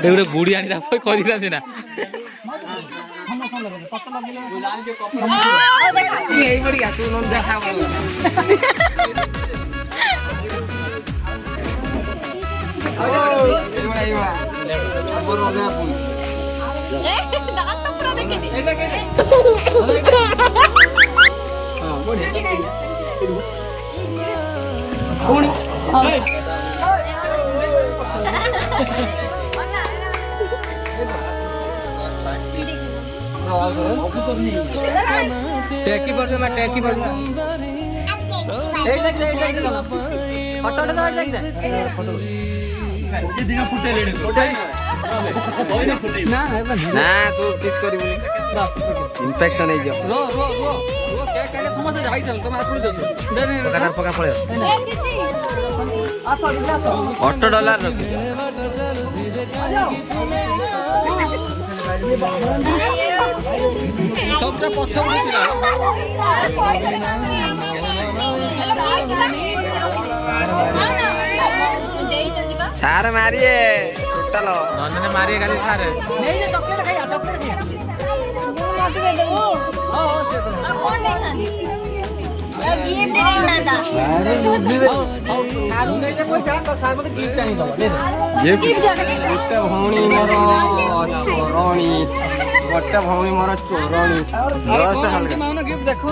ଗୋଟେ ଗୁଡି ଆଣି ତାପରେ କରିଥାନ୍ତି ନା टैकी पर मैं टैकी पर एक देख फोटो तो देख फोटो ये दिना फुटे लेडे ना तू किस करिबुनी इन्फेक्शन है जो रो क्या कहले समझ जाई चल तुम हाथ दे पका पका पड़े $8 रखी सबटा पछम होइछला सार मारिए टोटल नन्ने मारिए खाली सार नहीं जे चॉकलेट खाइया हां से तो कौन नहीं गिफ्ट नहीं ना अरे सारू नहीं जे पैसा तो सार मते गिफ्ट नहीं दबो ये गिफ्ट भौणी मोर चोरणी गोटे भौणी मोर चोरणी जस्ट हल्का माउना गिफ्ट देखो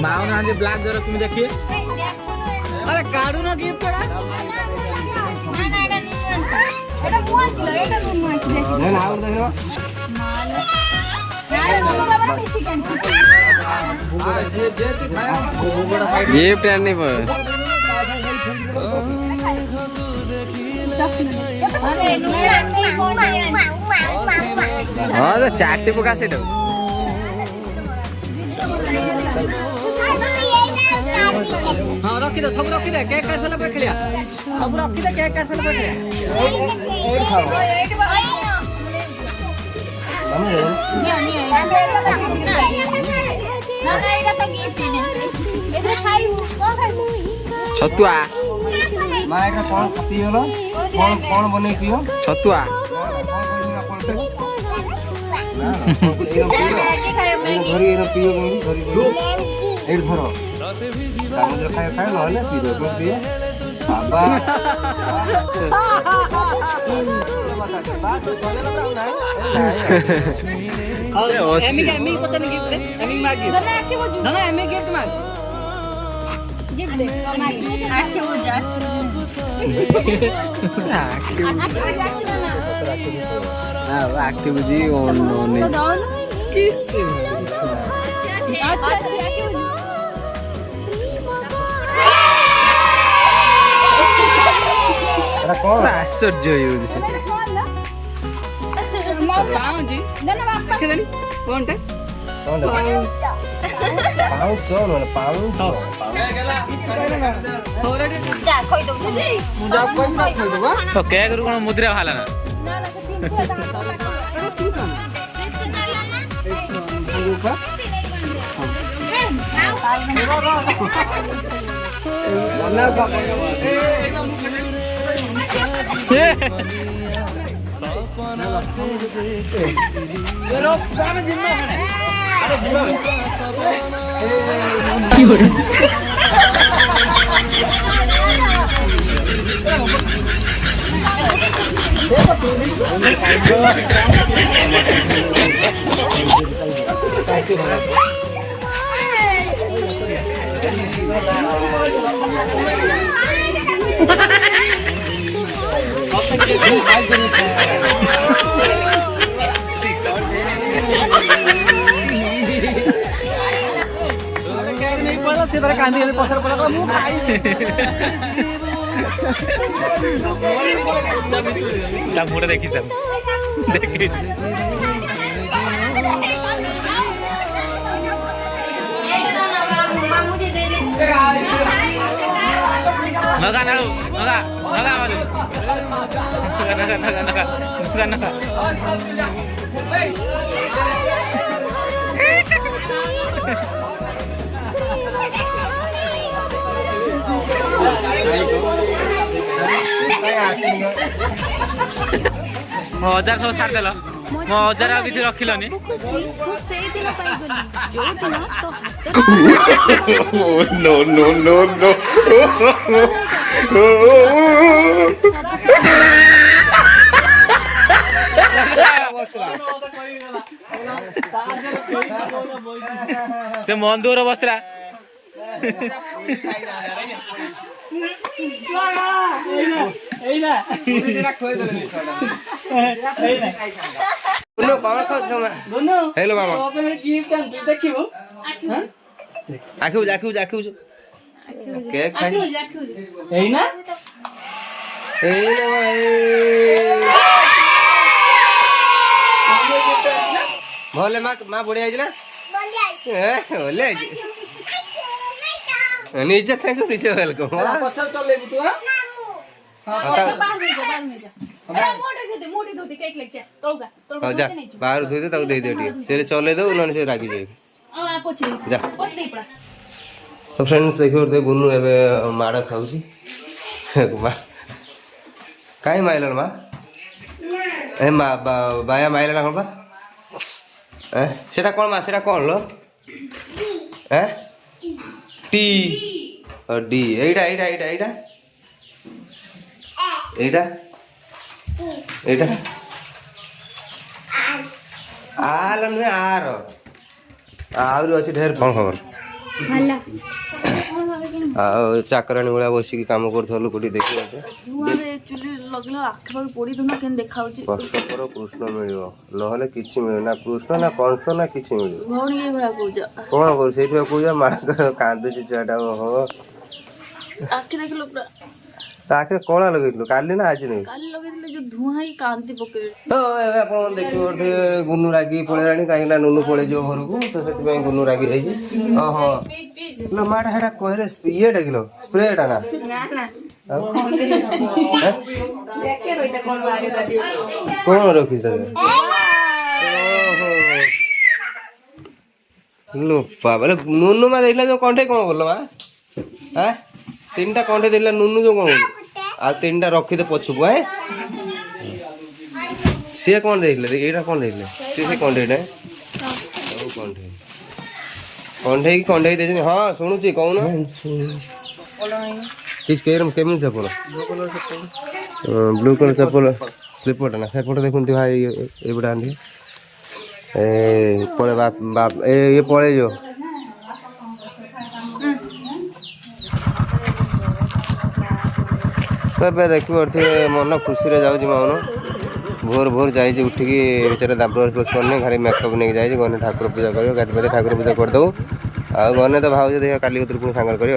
माउना आज ब्लैक जरा तुम देखिए अरे काढू ना गिफ्ट पड़ा এটা মুয়া ছিল এটা মুয়া ছিল না না আর দেখো गिफ्ट आने पर हाँ तो चाटी पका से तो हाँ रखी दे सब रखी दे केक काट साला पे खलिया सब रखी दे केक काट साला पे खलिया छतुआ मां एकरा कोन पियोलो कोन कोन बने पियो छतुआ घरी एरो पियो घरी एड धरो तामले खाय खाय नहले पी दो पिए बाबा बात तो सोने लग रहा है एमी पता नहीं गिफ्ट एमी मांग गिफ्ट ना ना एमी गिफ्ट मांग गिफ्ट दे आके हो जा हां एक्टिविटी ऑन नहीं किच अच्छा कौन आश्चर्य होउछे पाऊ जी ना बापा के देनी कोनटे पाऊ चो न पाऊ थोड़े जा खोई दो मुझे कोई ना खोई दो तो केक रु कोन मुद्रा भाला ना ना से तू कांदी पथर पड़ा तो मुंह खाई ता मुडे देखि सब देखि नगा नाडू नगा नगा मारू नगा नगा नगा नगा नगा ମୋ ଅଜାର ସବୁ ଛାଡ଼ିଦେଲ ମୋ ଅଜାର ଆଉ କିଛି ରଖିଲନି No, no, no, no. ସେ ମନ ଦୁଃଖରେ ବସିଥିଲା हेलो मामा आखिबु केक खाई भले माँ बढ़िया है ना बोले नीचे थैंक यू नीचे वेलकम जा बाहर धोई दे दे दियो से चले दो न से रागी जाए जा तो फ्रेंड्स देखियो ते गुन्नू एबे माड़ खाउसी काई माइलन माँ ए माँ बाया माइलन कोन बा सेटा कोन माँ सेटा कोन लो टी और डी एटा एटा एटा एटा एटा एटा आल नुहे आर आउरी अच्छी ढेर कौन खबर चाकराणी भाया बसिक कम करूँ कोटी देखिए कष्टकर कृष्ण मिल ना कि ना कृष्ण ना कंस ना कि कौन कर कह माँ कांदुची छुआटा हो आखिर कला लगे काली ना आज नहीं तो देखिए गुन्नू रागी पड़ेगा कहीं नुनु पड़े जो घर को तो से गुन्नू रागी हाँ माटा है कहले ये किलो स्प्रेटा ना कौन रखी बोले नुनु माँ देखला जो कंठे कौन बोल माँ हाँ 3टा कंठे देखला नुनु जो कौन आ 3टा रखी दे पछुक है सी कौन देखले एटा कौन देखले सी कंठे कंठे कंठे की कंठे दे हाँ शुणुची कौन किस केमिन चप्पल ब्लू कलर चप्पल स्लीपर ना सेपट देखते भाई ये बड़ा आंधी पड़े बाप बाप ये पड़े जो देखिए मन खुशी रे जाऊँ मन भोर भोर जाइए उठिकी बेचारे ब्रश ब्रश करने खाली मेकअप नहीं जाए गने ठाकुर पूजा कर गाधे ठाकुर पूजा करदे गने तो भाव देखिए काली कतर पुणी सांगर कर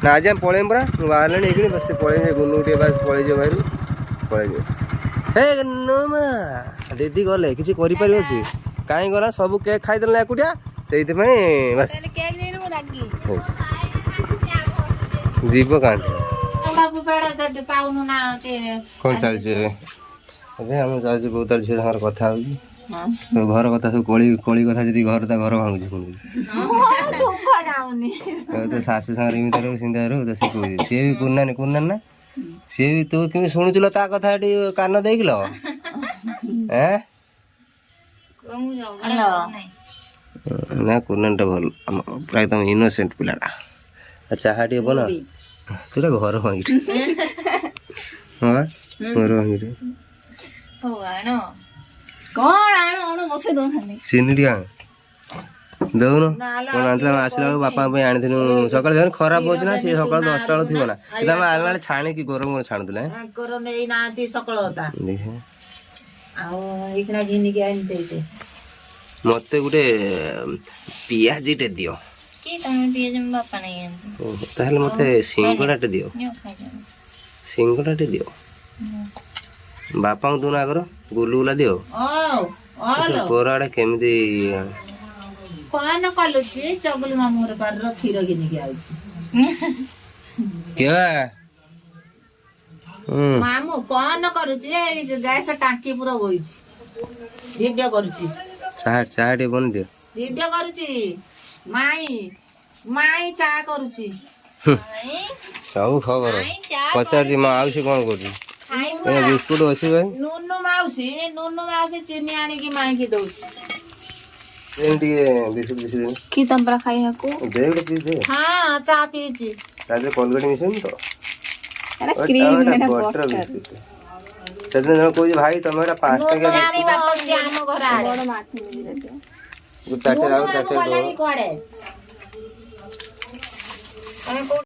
ना आज हम पलैम पूरा बाहर ये बस पलैम गुन्नू टे बस पलैज भाई पलैज हे नुमा दीदी गले किसी कहीं गला सब केक खाईदेल एकुटिया से बस जीव कहाँ कौन चलचे हम चलते बहुत झील कथा घर कथा सब कली कली कथा जी घर घर भांगुचे तो शाशु सागर इमित सिंधा तो सी कह सी भी कुरनानी कुरनानी ना सी भी तू कि शुणुल ता कथा कान देख लो ना कुरनानी भल प्राय तुम इनोसेंट पिलाटा चाहा टे बना तुरा घर भांगी हाँ घर भांगी चीनी टे दौन कौन आसला बापा आनी सका खराब हो ना सी सका 10टा बेल थी ना आना छाणी की गरम छाणुले मत गोटे पियाजी टे दियो ताहले मते सिंगड़ाटे दियो सिंगड़ाटे दियो बापा को दूना आगर गुलुगुला दियो पोर आड़े केमिति कौन कलुची चगुल मामूर पर खीर घिनिकी आउची केवा मामू कौन करूची गैस टांकी पूरा बोइची वीडियो करूची चाहा टे बन दियो वीडियो करूची माई माई चा करूची सब खबर पचार माँ आउ कौन कर ବିସ୍କୁଟ ଅଛି ଭାଇ ନୁନୁ ମାଉସୀ ଚିନି ଆଣିକି ମାଇକି ଦଉଛି। ଟିକେ ବିସ୍କୁଟ ବିସ୍କୁଟ କି ତମ୍ପରା ଖାଇବାକୁ ଦେ ଗୋଟେ ପିସ୍ ଦେ ହଁ ଚା ପିଇଛି। ତା ଦେହରେ କୋଲଗେଟ୍ ମିଶେଇନି ତ ଏଟା କ୍ରିମ ଏଟା ବଟର ବିସ୍କୁଟ ସେଦିନ ଜଣ କହୁଛି ଭାଇ ତମେ ଏଟା 5 ଟଙ୍କିଆ ଆଣିବା ପଡୁଛି ଆମ ଘର ଆଡେ। ବଡ ମାଛ ମିଳିଲେ ଦିଅ। ଚାରିଟା ଆଉ ଚାରିଟା ଗଲାଣି କୁଆଡେ?